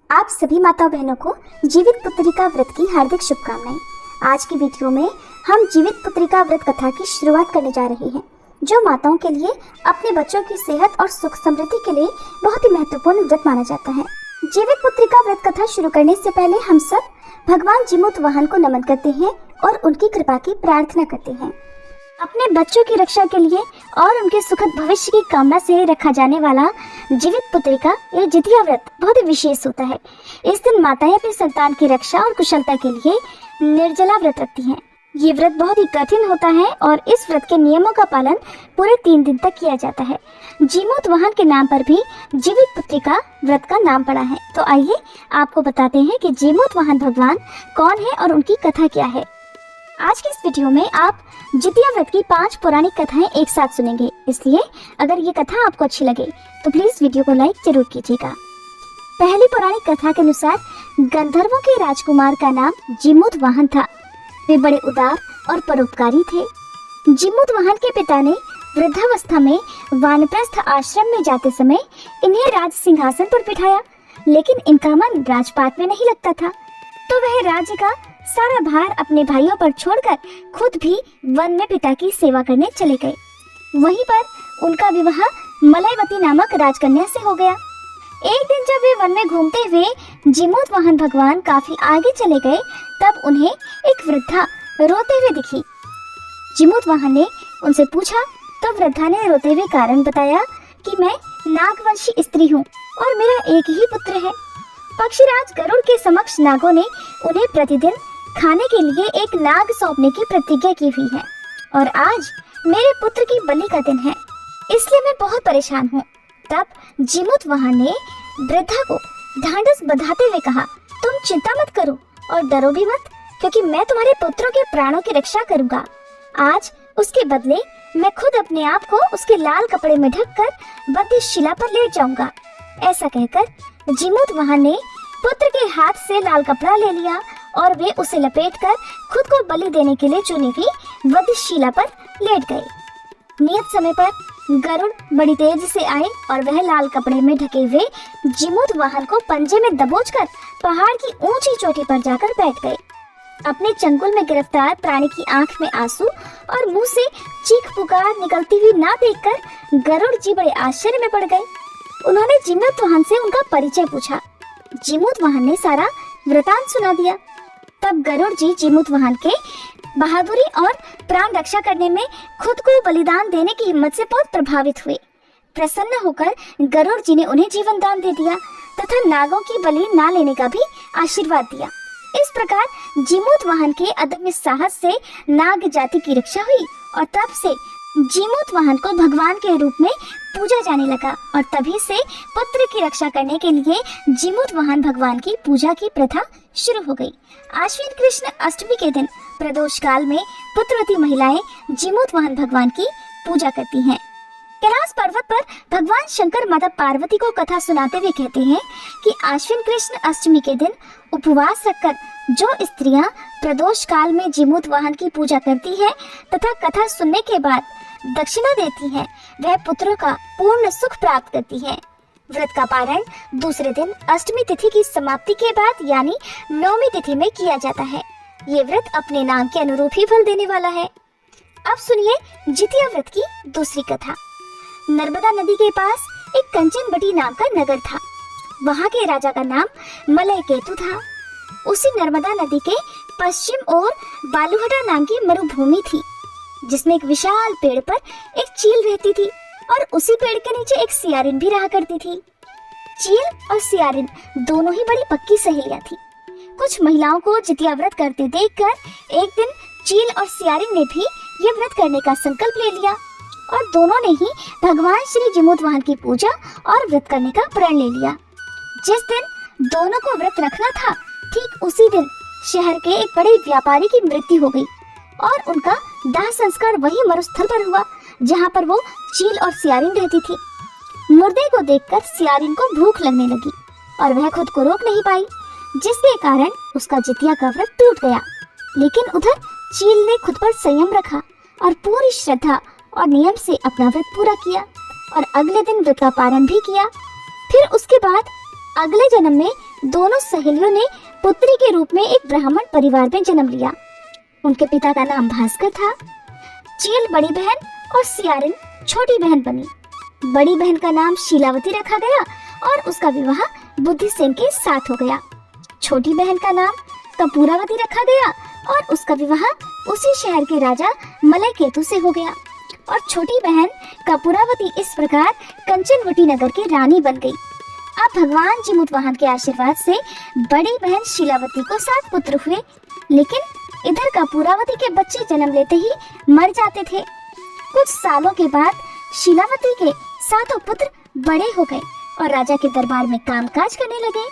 आप सभी माता बहनों को जीवित पुत्रिका व्रत की हार्दिक शुभकामनाएं। आज की वीडियो में हम जीवित पुत्रिका व्रत कथा की शुरुआत करने जा रहे हैं, जो माताओं के लिए अपने बच्चों की सेहत और सुख समृद्धि के लिए बहुत ही महत्वपूर्ण व्रत माना जाता है। जीवित पुत्रिका व्रत कथा शुरू करने से पहले हम सब भगवान जीमूतवाहन को नमन करते हैं और उनकी कृपा की प्रार्थना करते हैं। अपने बच्चों की रक्षा के लिए और उनके सुखद भविष्य की कामना से रखा जाने वाला जीवित पुत्रिका या जितिया व्रत बहुत ही विशेष होता है। इस दिन माताएं अपनी संतान की रक्षा और कुशलता के लिए निर्जला व्रत रखती हैं। ये व्रत बहुत ही कठिन होता है और इस व्रत के नियमों का पालन पूरे 3 दिन तक किया जाता है। जीमूतवाहन के नाम पर भी जीवित पुत्रिका व्रत का नाम पड़ा है। तो आइए आपको बताते हैं कि जीमूतवाहन भगवान कौन है और उनकी कथा क्या है। आज की इस वीडियो में आप जितिया व्रत की 5 पौराणिक कथाएं एक साथ सुनेंगे, इसलिए अगर ये कथा आपको अच्छी लगे तो प्लीज वीडियो को लाइक जरूर कीजिएगा। पहली पौराणिक कथा के अनुसार गंधर्वों के राजकुमार का नाम जीमूतवाहन था। वे बड़े उदार और परोपकारी थे। जीमूतवाहन के पिता ने वृद्धावस्था में वानप्रस्थ आश्रम में जाते समय इन्हें राज सिंहासन पर बिठाया, लेकिन इनका मन राजपाट में नहीं लगता था, तो वह राज्य का सारा भार अपने भाइयों पर छोड़कर खुद भी वन में पिता की सेवा करने चले गए। वहीं पर उनका विवाह मलयवती नामक राजकन्या से हो गया। एक दिन जब वे वन में घूमते हुए जीमूतवाहन भगवान काफी आगे चले गए, तब उन्हें एक वृद्धा रोते हुए दिखी। जीमूतवाहन ने उनसे पूछा, तो वृद्धा ने रोते हुए कारण बताया कि मैं नागवंशी स्त्री हूँ और मेरा एक ही पुत्र है। पक्षीराज गरुड़ के समक्ष नागों ने उन्हें प्रतिदिन खाने के लिए एक नाग सौंपने की प्रतिज्ञा की हुई है और आज मेरे पुत्र की बलि का दिन है, इसलिए मैं बहुत परेशान हूँ। तब जीमूतवाहन ने वृद्धा को ढांढस बंधाते हुए कहा, तुम चिंता मत करो और डरो भी मत, क्योंकि मैं तुम्हारे पुत्रों के प्राणों की रक्षा करूंगा। आज उसके बदले मैं खुद अपने आप को उसके लाल कपड़े में ढककर बद्धिशिला पर लेट जाऊंगा। ऐसा कहकर जीमूतवाहन ने पुत्र के हाथ से लाल कपड़ा ले लिया और वे उसे लपेटकर खुद को बलि देने के लिए चुनी हुई वधशिला पर लेट गए। नियत समय पर गरुड़ बड़ी तेजी से आए और वह लाल कपड़े में ढके हुए जीमूतवाहन को पंजे में दबोचकर पहाड़ की ऊंची चोटी पर जाकर बैठ गए। अपने चंगुल में गिरफ्तार प्राणी की आंख में आंसू और मुंह से चीख पुकार निकलती हुई ना देखकर गरुड़ जी बड़े आश्चर्य में पड़ गए। उन्होंने जीमूतवाहन से उनका परिचय पूछा। जीमूतवाहन ने सारा वृतांत सुना दिया। तब गरुड़ जी जीमूतवाहन के बहादुरी और प्राण रक्षा करने में खुद को बलिदान देने की हिम्मत से बहुत प्रभावित हुए। प्रसन्न होकर गरुड़ जी ने उन्हें जीवन दान दे दिया तथा नागों की बलि ना लेने का भी आशीर्वाद दिया। इस प्रकार जीमूतवाहन के अदम्य साहस से नाग जाति की रक्षा हुई और तब से जीमूतवाहन को भगवान के रूप में पूजा जाने लगा और तभी से पुत्र की रक्षा करने के लिए जीमूतवाहन भगवान की पूजा की प्रथा शुरू हो गई। आश्विन कृष्ण अष्टमी के दिन प्रदोष काल में पुत्रवती महिलाएं जीमूतवाहन भगवान की पूजा करती हैं। कैलाश पर्वत पर भगवान शंकर माता पार्वती को कथा सुनाते हुए कहते हैं कि आश्विन कृष्ण अष्टमी के दिन उपवास रखकर जो स्त्रियां प्रदोष काल में जीमूतवाहन की पूजा करती है तथा कथा सुनने के बाद दक्षिणा देती हैं, वह पुत्रों का पूर्ण सुख प्राप्त करती हैं। व्रत का पारण दूसरे दिन अष्टमी तिथि की समाप्ति के बाद यानी 9वीं तिथि में किया जाता है। ये व्रत अपने नाम के अनुरूप ही फल देने वाला है। अब सुनिए जितिया व्रत की दूसरी कथा। नर्मदा नदी के पास एक कंचनबटी नाम का नगर था। वहाँ के राजा का नाम मलयकेतु था। उसी नर्मदा नदी के पश्चिम ओर बालूहटा नाम की मरुभूमि थी, जिसमें एक विशाल पेड़ पर एक चील रहती थी और उसी पेड़ के नीचे एक सियारिन भी रहा करती थी। चील और सियारिन दोनों ही बड़ी पक्की सहेलियां थी। कुछ महिलाओं को जितिया व्रत करते देखकर एक दिन चील और सियारिन ने भी ये व्रत करने का संकल्प ले लिया और दोनों ने ही भगवान श्री जीमूतवाहन की पूजा और व्रत करने का प्रण ले लिया। जिस दिन दोनों को व्रत रखना था, ठीक उसी दिन शहर के एक बड़े व्यापारी की मृत्यु हो गई और उनका दाह संस्कार वही मरुस्थल पर हुआ जहाँ पर वो चील और सियारिन रहती थी। मुर्दे को देखकर सियारिन को भूख लगने लगी और वह खुद को रोक नहीं पाई, जिसके कारण उसका जितिया का व्रत टूट गया। लेकिन उधर चील ने खुद पर संयम रखा और पूरी श्रद्धा और नियम से अपना व्रत पूरा किया और अगले दिन व्रत का पारण भी किया। फिर उसके बाद अगले जन्म में दोनों सहेलियों ने पुत्री के रूप में एक ब्राह्मण परिवार में जन्म लिया। उनके पिता का नाम भास्कर था। चील बड़ी बहन और सियारिन छोटी बहन बनी। बड़ी बहन का नाम शीलावती रखा गया और उसका विवाह बुद्धिसेन के साथ हो गया। छोटी बहन का नाम कपूरावती रखा गया और उसका विवाह उसी शहर के राजा मलय केतु से हो गया। और छोटी बहन कपूरावती इस प्रकार कंचनवटी नगर की रानी बन गई। अब भगवान जिमुतवाहन के आशीर्वाद से बड़ी बहन शीलावती को 7 पुत्र हुए, लेकिन इधर कपूरावती के बच्चे जन्म लेते ही मर जाते थे। कुछ सालों के बाद शीलावती के 7 पुत्र बड़े हो गए और राजा के दरबार में कामकाज करने लगे।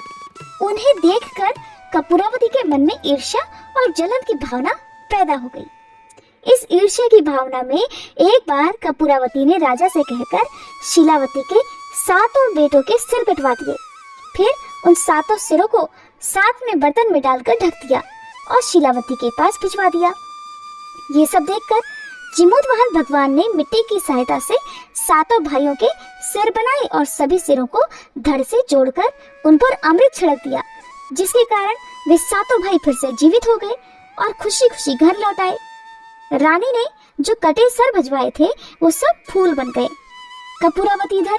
उन्हें देखकर कपूरावती के मन में ईर्ष्या और जलन की भावना पैदा हो गई। इस ईर्ष्या की भावना में एक बार कपूरावती ने राजा से कहकर शीलावती के 7 बेटों के सिर कटवा दिए। फिर उन 7 सिरों को साथ में बर्तन में डालकर ढक दिया और शीलावती के पास भिजवा दिया। ये सब देखकर जिमुतवाहन भगवान ने मिट्टी की सहायता से 7 भाइयों के सिर बनाए और सभी सिरों को धड़ से जोड़कर उन पर अमृत छिड़क दिया, जिसके कारण वे 7 भाई फिर से जीवित हो गए और खुशी खुशी घर लौट आए। रानी ने जो कटे सर भिजवाए थे वो सब फूल बन गए। कपूरावती इधर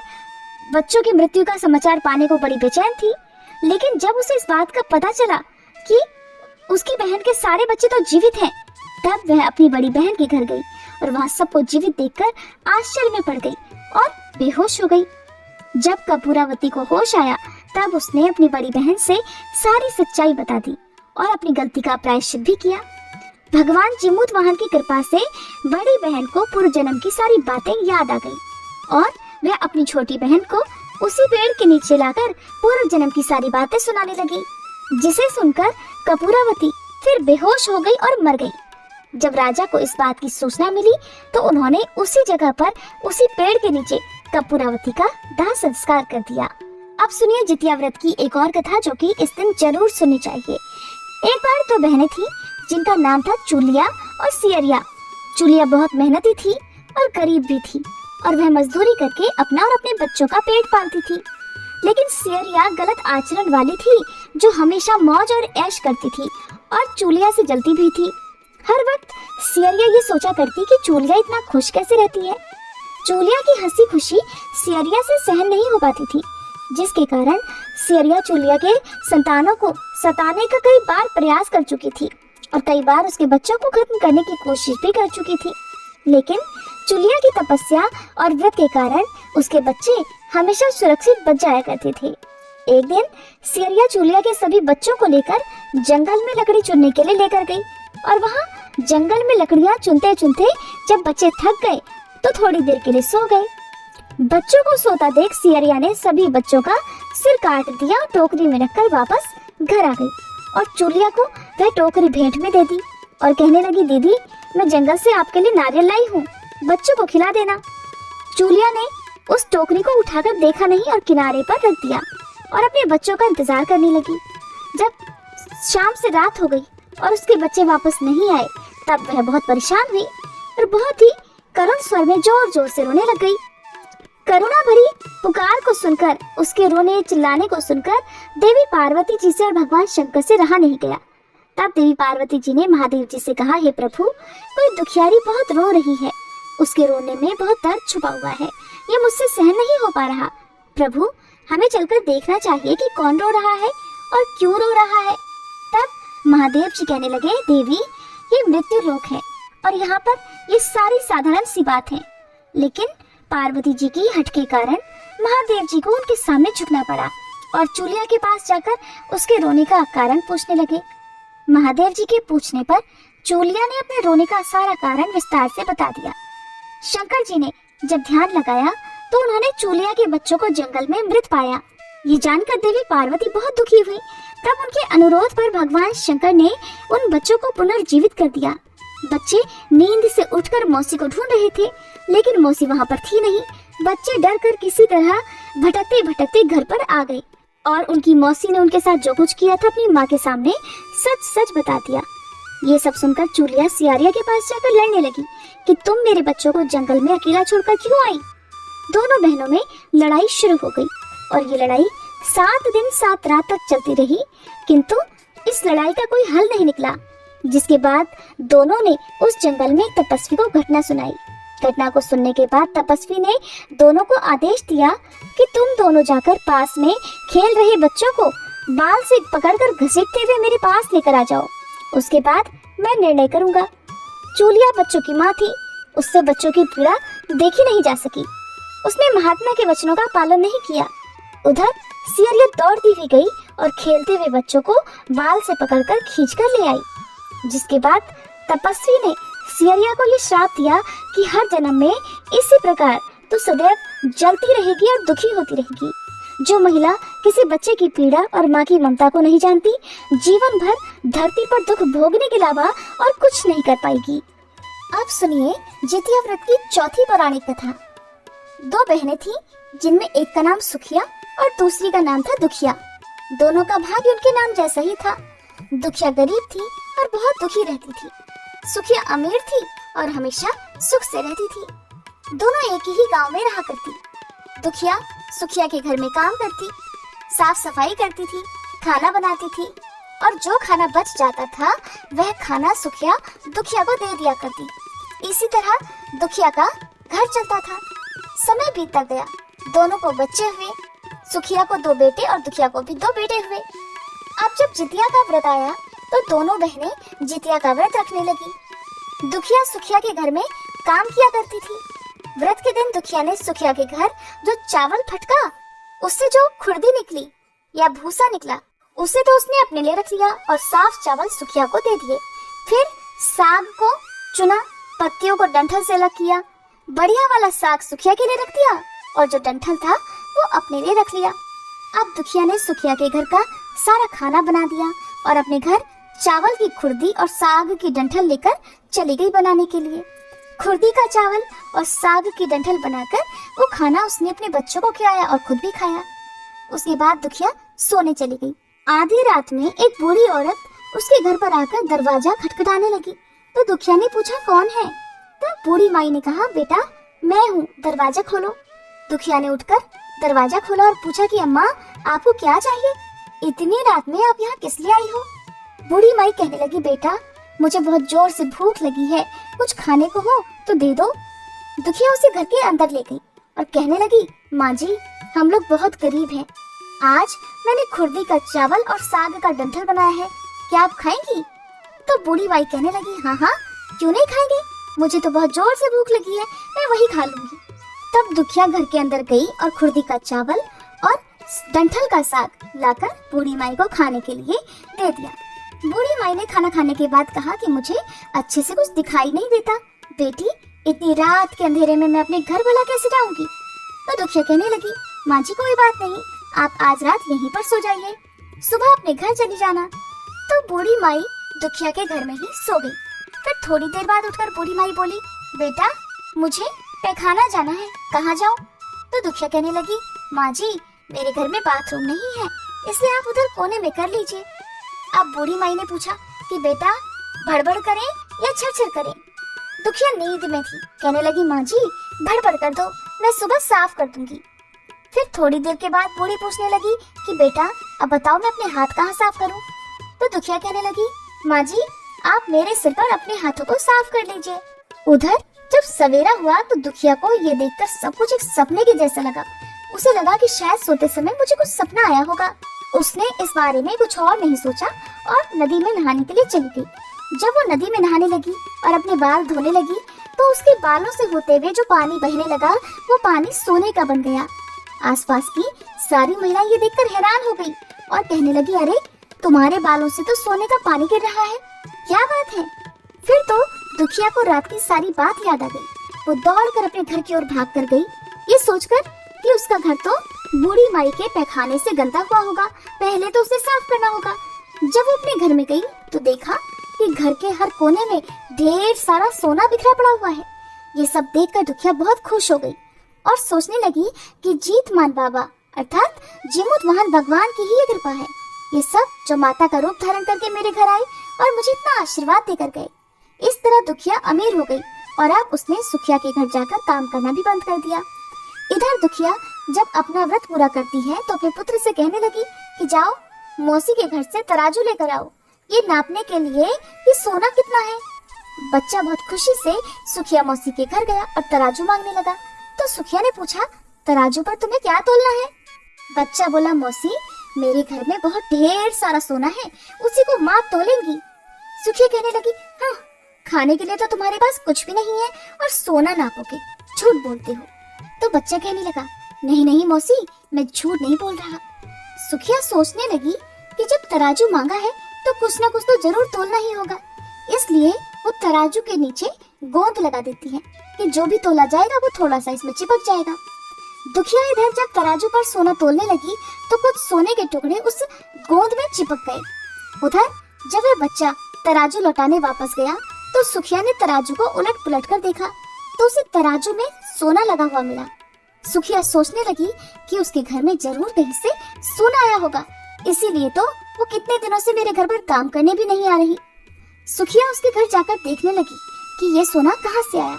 बच्चों की मृत्यु का समाचार पाने को बड़ी बेचैन थी, लेकिन जब उसे इस बात का पता चला कि उसकी बहन के सारे बच्चे तो जीवित हैं, तब वह अपनी बड़ी बहन के घर गई और वहां सबको जीवित देखकर आश्चर्य में पड़ गई और बेहोश हो गई। जब कपूरावती को होश आया तब उसने अपनी बड़ी बहन से सारी सच्चाई बता दी और अपनी गलती का प्रायश्चित भी किया। भगवान जिमुतवाहन की कृपा से बड़ी बहन को पूर्व जन्म की सारी बातें याद आ गई और वह अपनी छोटी बहन को उसी पेड़ के नीचे लाकर पूर्व जन्म की सारी बातें सुनाने लगी, जिसे सुनकर कपूरावती फिर बेहोश हो गई और मर गई। जब राजा को इस बात की सूचना मिली तो उन्होंने उसी जगह पर उसी पेड़ के नीचे कपूरावती का दाह संस्कार कर दिया। अब सुनिए जितिया व्रत की एक और कथा, जो कि इस दिन जरूर सुननी चाहिए। एक बार 2 बहनें थी जिनका नाम था चूलिया और सियरिया। चूलिया बहुत मेहनती थी और गरीब भी थी और वह मजदूरी करके अपना और अपने बच्चों का पेट पालती थी। लेकिन सियरिया गलत आचरण वाली थी, जो हमेशा मौज और ऐश करती थी और चूलिया से जलती भी थी। हर वक्त सियरिया ये सोचा करती कि चूलिया इतना खुश कैसे रहती है। चूलिया की हंसी खुशी सियरिया से सहन नहीं हो पाती थी, जिसके कारण सियरिया चूलिया के संतानों को सताने का कई बार प्रयास कर चुकी थी और कई बार उसके बच्चों को खत्म करने की कोशिश भी कर चुकी थी। लेकिन चूलिया की तपस्या और व्रत के कारण उसके बच्चे हमेशा सुरक्षित बच जाया करते थे। एक दिन सियरिया चूलिया के सभी बच्चों को लेकर जंगल में लकड़ी चुनने के लिए लेकर गई और वहाँ जंगल में लकड़ियाँ चुनते चुनते जब बच्चे थक गए तो थोड़ी देर के लिए सो गए। बच्चों को सोता देख सियरिया ने सभी बच्चों का सिर काट दिया और टोकरी में रखकर वापस घर आ गई और चूलिया को वह टोकरी भेंट में दे दी और कहने लगी, दीदी मैं जंगल से आपके लिए नारियल लाई हूँ, बच्चों को खिला देना। चूलिया ने उस टोकरी को उठाकर देखा नहीं और किनारे पर रख दिया और अपने बच्चों का इंतजार करने लगी। जब शाम से रात हो गई और उसके बच्चे वापस नहीं आए तब वह बहुत परेशान हुई और बहुत ही करुण स्वर में जोर जोर से रोने लग गई। करुणा भरी पुकार को सुनकर, उसके रोने चिल्लाने को सुनकर देवी पार्वती जी से और भगवान शंकर से रहा नहीं गया। तब देवी पार्वती जी ने महादेव जी से कहा, हे प्रभु, कोई दुखियारी बहुत रो रही है, उसके रोने में बहुत दर्द छुपा हुआ है, ये मुझसे सहन नहीं हो पा रहा। प्रभु, हमें चलकर देखना चाहिए कि कौन रो रहा है और क्यों रो रहा है। तब महादेव जी कहने लगे, देवी ये मृत्यु लोक है और यहाँ पर ये सारी साधारण सी बात है। लेकिन पार्वती जी की हट के कारण महादेव जी को उनके सामने झुकना पड़ा और चूलिया के पास जाकर उसके रोने का कारण पूछने लगे। महादेव जी के पूछने पर चूलिया ने अपने रोने का सारा कारण विस्तार से बता दिया। शंकर जी ने जब ध्यान लगाया तो उन्होंने चूलिया के बच्चों को जंगल में मृत पाया। ये जानकर देवी पार्वती बहुत दुखी हुई। तब उनके अनुरोध पर भगवान शंकर ने उन बच्चों को पुनर्जीवित कर दिया। बच्चे नींद से उठकर मौसी को ढूंढ रहे थे, लेकिन मौसी वहाँ पर थी नहीं। बच्चे डर कर किसी तरह भटकते भटकते घर पर आ गए और उनकी मौसी ने उनके साथ जो कुछ किया था अपनी माँ के सामने सच सच बता दिया। ये सब सुनकर चूलिया सियारिया के पास जाकर लड़ने लगी कि तुम मेरे बच्चों को जंगल में अकेला छोड़कर क्यों आई। दोनों बहनों में लड़ाई शुरू हो गई और ये लड़ाई 7 दिन 7 रात तक चलती रही, किंतु इस लड़ाई का कोई हल नहीं निकला। जिसके बाद दोनों ने उस जंगल में तपस्वी को घटना सुनाई। घटना को सुनने के बाद तपस्वी ने दोनों को आदेश दिया कि तुम दोनों जाकर पास में खेल रहे बच्चों को बाल से पकड़कर घसीटते हुए मेरे पास लेकर आ जाओ। उसके बाद मैं निर्णय करूंगा। जूलिया बच्चों की माँ थी, उससे बच्चों की पीड़ा देखी नहीं जा सकी। उसने महात्मा के वचनों का पालन नहीं किया। उधर सियरिया दौड़ती हुई गई और खेलते हुए बच्चों को बाल से पकड़कर खींचकर ले आई। जिसके बाद तपस्वी ने सियरिया को ये श्राप दिया कि हर जन्म में इसी प्रकार तू सदैव जलती रहेगी और दुखी होती रहेगी। जो महिला किसी बच्चे की पीड़ा और माँ की ममता को नहीं जानती, जीवन भर धरती पर दुख भोगने के अलावा और कुछ नहीं कर पाएगी। अब सुनिए जितिया व्रत की चौथी पौराणिक कथा। 2 बहनें थीं, जिनमें एक का नाम सुखिया और दूसरी का नाम था दुखिया। दोनों का भाग्य उनके नाम जैसा ही था। दुखिया गरीब थी और बहुत दुखी रहती थी। सुखिया अमीर थी और हमेशा सुख से रहती थी। दोनों एक ही गांव में रहा करती। दुखिया सुखिया के घर में काम करती, साफ सफाई करती थी, खाना बनाती थी और जो खाना बच जाता था वह खाना सुखिया दुखिया को दे दिया करती। इसी तरह दुखिया का घर चलता था। समय बीतता गया, दोनों को बच्चे हुए। सुखिया को 2 बेटे और दुखिया को भी 2 बेटे हुए। अब जब जितिया का व्रत आया तो दोनों बहनें जितिया का व्रत रखने लगी। दुखिया सुखिया के घर में काम किया करती थी। व्रत के दिन दुखिया ने सुखिया के घर जो चावल फटका, उससे जो खुर्दी निकली या भूसा निकला, उसे तो उसने अपने लिए रख लिया और साफ चावल सुखिया को दे दिए। फिर साग को चुना, पत्तियों को डंठल से अलग किया। बढ़िया वाला साग सुखिया के लिए रख दिया और जो डंठल था वो अपने लिए रख लिया। अब दुखिया ने सुखिया के घर का सारा खाना बना दिया और अपने घर चावल की खुर्दी और साग की डंठल लेकर चली गई बनाने के लिए। खुर्दी का चावल और साग की डंठल बनाकर वो खाना उसने अपने बच्चों को खिलाया और खुद भी खाया। उसके बाद दुखिया सोने चली गई। आधी रात में एक बूढ़ी औरत उसके घर पर आकर दरवाजा खटखटाने लगी। तो दुखिया ने पूछा कौन है। तब बूढ़ी माई ने कहा बेटा मैं हूँ, दरवाजा खोलो। दुखिया ने उठकर दरवाजा खोला और पूछा कि अम्मा आपको क्या चाहिए, इतनी रात में आप यहाँ किस लिए आई हो। बूढ़ी माई कहने लगी बेटा मुझे बहुत जोर से भूख लगी है, कुछ खाने को हो तो दे दो। दुखिया उसे घर के अंदर ले गई और कहने लगी माँ जी हम लोग बहुत गरीब हैं, आज मैंने खुर्दी का चावल और साग का डंठल बनाया है, क्या आप खाएंगी। तो बूढ़ी माई कहने लगी हाँ हाँ क्यों नहीं खाएंगे, मुझे तो बहुत जोर से भूख लगी है, मैं वही खा लूंगी। तब दुखिया घर के अंदर गई और खुर्दी का चावल और डंठल का साग लाकर बूढ़ी माई को खाने के लिए दे दिया। बूढ़ी माई ने खाना खाने के बाद कहा कि मुझे अच्छे से कुछ दिखाई नहीं देता, बेटी इतनी रात के अंधेरे में मैं अपने घर भला कैसे जाऊंगी। तो दुखिया कहने लगी माँ जी कोई बात नहीं, आप आज रात यहीं पर सो जाइए, सुबह अपने घर चली जाना। तो बूढ़ी माई दुखिया के घर में ही सो गई। फिर थोड़ी देर बाद उठकर बूढ़ी माई बोली बेटा मुझे पैखाना जाना है, कहाँ जाऊँ। तो दुखिया कहने लगी माँ जी मेरे घर में बाथरूम नहीं है, इसलिए आप उधर कोने में कर लीजिए। अब बूढ़ी माई ने पूछा कि बेटा भड़बड़ करें या छरछर करें। दुखिया नींद में थी, कहने लगी माँ जी भड़बड़ कर दो, मैं सुबह साफ कर दूंगी। फिर थोड़ी देर के बाद बूढ़ी पूछने लगी कि बेटा अब बताओ मैं अपने हाथ कहाँ साफ करूँ। तो दुखिया कहने लगी माँ जी आप मेरे सिर पर अपने हाथों को साफ कर लीजिए। उधर जब सवेरा हुआ तो दुखिया को ये देखकर सब कुछ एक सपने के जैसा लगा। उसे लगा कि शायद सोते समय मुझे कुछ सपना आया होगा। उसने इस बारे में कुछ और नहीं सोचा और नदी में नहाने के लिए चली गई। जब वो नदी में नहाने लगी और अपने बाल धोने लगी तो उसके बालों से होते हुए जो पानी बहने लगा वो पानी सोने का बन गया। आसपास की सारी महिलाएं ये देखकर हैरान हो गई और कहने लगी अरे तुम्हारे बालों से तो सोने का पानी गिर रहा है, क्या बात है। फिर तो दुखिया को रात की सारी बात याद आ गई। वो दौड़कर अपने घर की ओर भाग कर गई, ये सोचकर कि उसका घर तो बूढ़ी माई के पैखाने से गंदा हुआ होगा, पहले तो उसे साफ करना होगा। जब वो अपने घर में गई तो देखा कि घर के हर कोने में ढेर सारा सोना बिखरा पड़ा हुआ है। ये सब देखकर दुखिया बहुत खुश हो गई और सोचने लगी कि जीतमान बाबा अर्थात जीमूत महान भगवान की ही ये कृपा है, ये सब जो माता का रूप धारण करके मेरे घर आए और मुझे इतना आशीर्वाद देकर गए। इस तरह दुखिया अमीर हो गई और अब उसने सुखिया के घर जाकर काम करना भी बंद कर दिया। इधर दुखिया जब अपना व्रत पूरा करती है तो अपने पुत्र से कहने लगी कि जाओ मौसी के घर से तराजू लेकर आओ, ये नापने के लिए कि सोना कितना है। बच्चा बहुत खुशी से सुखिया मौसी के घर गया और तराजू मांगने लगा। तो सुखिया ने पूछा, तराजू पर तुम्हें क्या तोलना है? बच्चा बोला, मौसी मेरे घर में बहुत ढेर सारा सोना है, उसी को माप तोलेंगी। सुखिया कहने लगी, हाँ खाने के लिए तो तुम्हारे पास कुछ भी नहीं है और सोना नापोगे, झूठ बोलते हो। तो बच्चा कहने लगा, नहीं नहीं मौसी, मैं झूठ नहीं बोल रहा। सुखिया सोचने लगी कि जब तराजू मांगा है तो कुछ ना कुछ तो जरूर तोलना ही होगा, इसलिए वो तराजू के नीचे गोंद लगा देती है कि जो भी तोला जाएगा वो थोड़ा सा इसमें चिपक जाएगा। दुखिया इधर जब तराजू पर सोना तोलने लगी तो कुछ सोने के टुकड़े उस गोंद में चिपक गए। उधर जब वह बच्चा तराजू लौटाने वापस गया तो सुखिया ने तराजू को उलट पुलट कर देखा तो उसे तराजू में सोना लगा हुआ मिला। सुखिया सोचने लगी कि उसके घर में जरूर कहीं से सोना आया होगा, इसीलिए तो वो कितने दिनों से मेरे घर पर काम करने भी नहीं आ रही। सुखिया उसके घर जाकर देखने लगी कि ये सोना कहाँ से आया।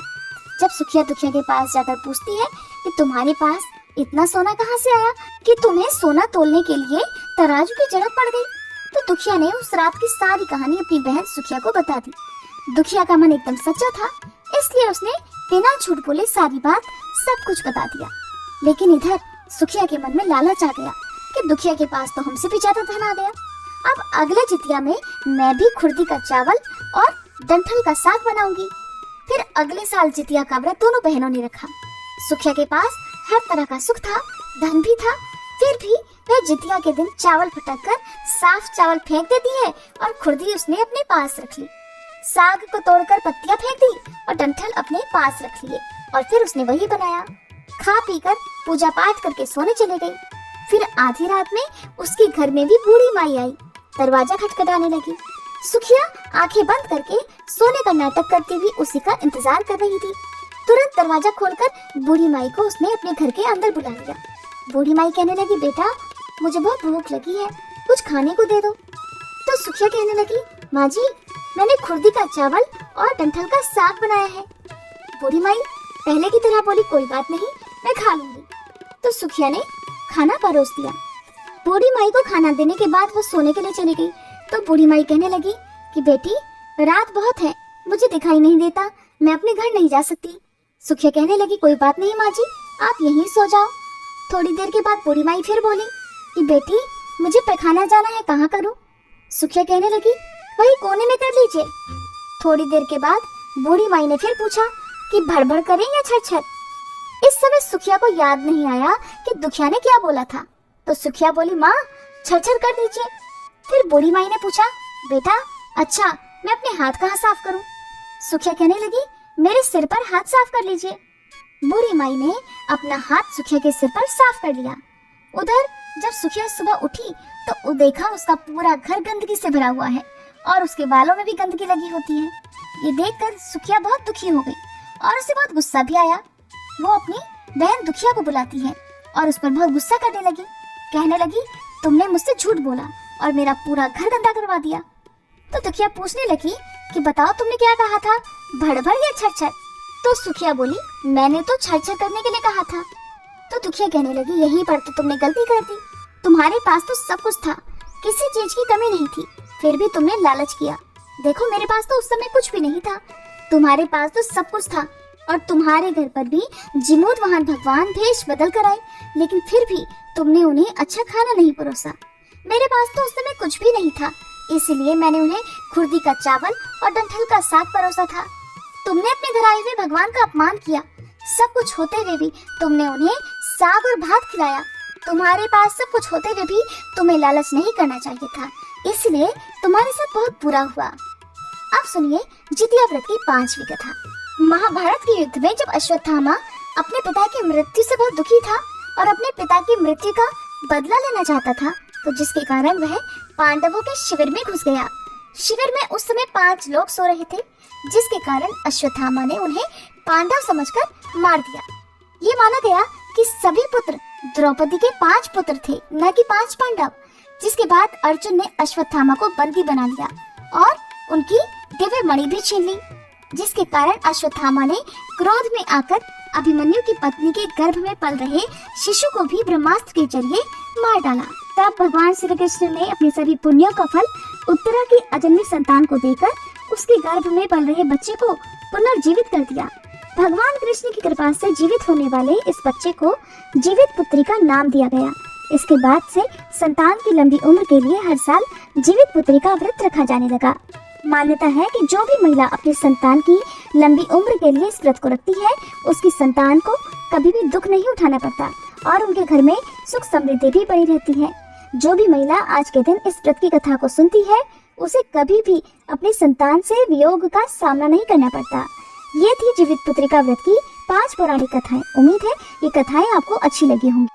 जब सुखिया दुखिया के पास जाकर पूछती है कि तुम्हारे पास इतना सोना कहाँ से आया कि तुम्हें सोना तोलने के लिए तराजू की जरूरत पड़ गई, तो दुखिया ने उस रात की सारी कहानी अपनी बहन सुखिया को बता दी। दुखिया का मन एकदम सच्चा था, इसलिए उसने बिना झूठ बोले सारी बात सब कुछ बता दिया। लेकिन इधर सुखिया के मन में लालच आ गया कि दुखिया के पास तो हमसे भी ज्यादा धन आ गया, अब अगले जितिया में मैं भी खुर्दी का चावल और डंठल का साग बनाऊंगी। फिर अगले साल जितिया का व्रत दोनों बहनों ने रखा। सुखिया के पास हर तरह का सुख था, धन भी था, फिर भी वह जितिया के दिन चावल फटक कर साफ चावल फेंक देती है और खुर्दी उसने अपने पास रख ली। साग को तोड़कर पत्तियां फेंक दी और डंठल अपने पास रख लिए और फिर उसने वही बनाया। खा पीकर पूजा पाठ करके सोने चले गई। फिर आधी रात में उसके घर में भी बूढ़ी माई आई, दरवाजा खटखटाने लगी। सुखिया आंखें बंद करके सोने का नाटक करती हुई उसी का इंतजार कर रही थी। तुरंत दरवाजा खोलकर बूढ़ी माई को उसने अपने घर के अंदर बुला लिया। बूढ़ी माई कहने लगी, बेटा मुझे बहुत भूख लगी है, कुछ खाने को दे दो। तो सुखिया कहने लगी, माँ जी मैंने खुर्दी का चावल और डंठल का साग बनाया है। बूढ़ी माई पहले की तरह बोली, कोई बात नहीं, मैं खा लूंगी। तो सुखिया ने खाना परोस दिया। बूढ़ी माई को खाना देने के बाद वो सोने के लिए चली गई। तो बूढ़ी माई कहने लगी कि बेटी रात बहुत है, मुझे दिखाई नहीं देता, मैं अपने घर नहीं जा सकती। सुखिया कहने लगी, कोई बात नहीं माँ जी, आप यहीं सो जाओ। थोड़ी देर के बाद बूढ़ी माई फिर बोली कि बेटी मुझे पैखाना जाना है, कहाँ करूँ? सुखिया कहने लगी, वही कोने में कर लीजिए। थोड़ी देर के बाद बूढ़ी माई ने फिर पूछा कि भड़बड़ करें या छर-छर? इस समय सुखिया को याद नहीं आया कि दुखिया ने क्या बोला था, तो सुखिया बोली, माँ छर-छर कर दीजिए। फिर बूढ़ी माई ने पूछा, बेटा अच्छा मैं अपने हाथ कहाँ साफ करूँ? सुखिया कहने लगी, मेरे सिर पर हाथ साफ कर लीजिए। बूढ़ी माई ने अपना हाथ सुखिया के सिर पर साफ कर लिया। उधर जब सुखिया सुबह उठी तो देखा उसका पूरा घर गंदगी से भरा हुआ है और उसके बालों में भी गंदगी लगी होती है। ये देखकर सुखिया बहुत दुखी हो गई और उसे बहुत गुस्सा भी आया। वो अपनी बहन दुखिया को बुलाती है और उस पर बहुत गुस्सा करने लगी। कहने लगी, तुमने मुझसे झूठ बोला और मेरा पूरा घर गंदा करवा दिया। तो दुखिया पूछने लगी कि बताओ तुमने क्या कहा था, भड़भड़ या छर-छर? तो सुखिया बोली, मैंने तो छर-छर करने के लिए कहा था। तो दुखिया कहने लगी, यहीं पर तो तुमने गलती कर दी, तुम्हारे पास तो सब कुछ था, किसी चीज की कमी नहीं थी, फिर भी तुमने लालच किया। देखो मेरे पास तो उस समय कुछ भी नहीं था, तुम्हारे पास तो सब कुछ था और तुम्हारे घर पर भी जिमूद वाहन भगवान भेष बदल कर आए, लेकिन फिर भी तुमने उन्हें अच्छा खाना नहीं परोसा। मेरे पास तो उस समय कुछ भी नहीं था, इसीलिए मैंने उन्हें खुर्दी का चावल और डंठल का साग परोसा था। तुमने अपने घर आए हुए भगवान का अपमान किया, सब कुछ होते हुए भी तुमने उन्हें साग और भात खिलाया। तुम्हारे पास सब कुछ होते हुए भी तुम्हें लालच नहीं करना चाहिए था, इसलिए तुम्हारे साथ बहुत बुरा हुआ। अब सुनिए जितिया व्रत की 5वीं कथा। महाभारत के युद्ध में जब अश्वत्थामा अपने पिता की मृत्यु से बहुत दुखी था और अपने पिता की मृत्यु का बदला लेना चाहता था, तो जिसके कारण वह पांडवों के शिविर में घुस गया। शिविर में उस समय 5 लोग सो रहे थे, जिसके कारण अश्वत्थामा ने उन्हें पांडव समझकर मार दिया। ये माना गया कि सभी पुत्र द्रौपदी के 5 पुत्र थे, न कि 5 पांडव। जिसके बाद अर्जुन ने अश्वत्थामा को बंदी बना लिया और उनकी दिव्य मणि भी छीन ली, जिसके कारण अश्वत्थामा ने क्रोध में आकर अभिमन्यु की पत्नी के गर्भ में पल रहे शिशु को भी ब्रह्मास्त्र के जरिए मार डाला। तब भगवान श्री कृष्ण ने अपने सभी पुण्यों का फल उत्तरा की अजन्मी संतान को देकर उसके गर्भ में पल रहे बच्चे को पुनर्जीवित कर दिया। भगवान कृष्ण की कृपा से जीवित होने वाले इस बच्चे को जीवित पुत्री का नाम दिया गया। इसके बाद से संतान की लंबी उम्र के लिए हर साल जीवित पुत्री का व्रत रखा जाने लगा। मान्यता है कि जो भी महिला अपनी संतान की लंबी उम्र के लिए इस व्रत को रखती है, उसकी संतान को कभी भी दुख नहीं उठाना पड़ता और उनके घर में सुख समृद्धि भी बनी रहती है। जो भी महिला आज के दिन इस व्रत की कथा को सुनती है, उसे कभी भी अपनी संतान से वियोग का सामना नहीं करना पड़ता। ये थी जीवित पुत्री का व्रत की 5 पौराणिक कथाएं। उम्मीद है ये कथाएं आपको अच्छी लगी होंगी।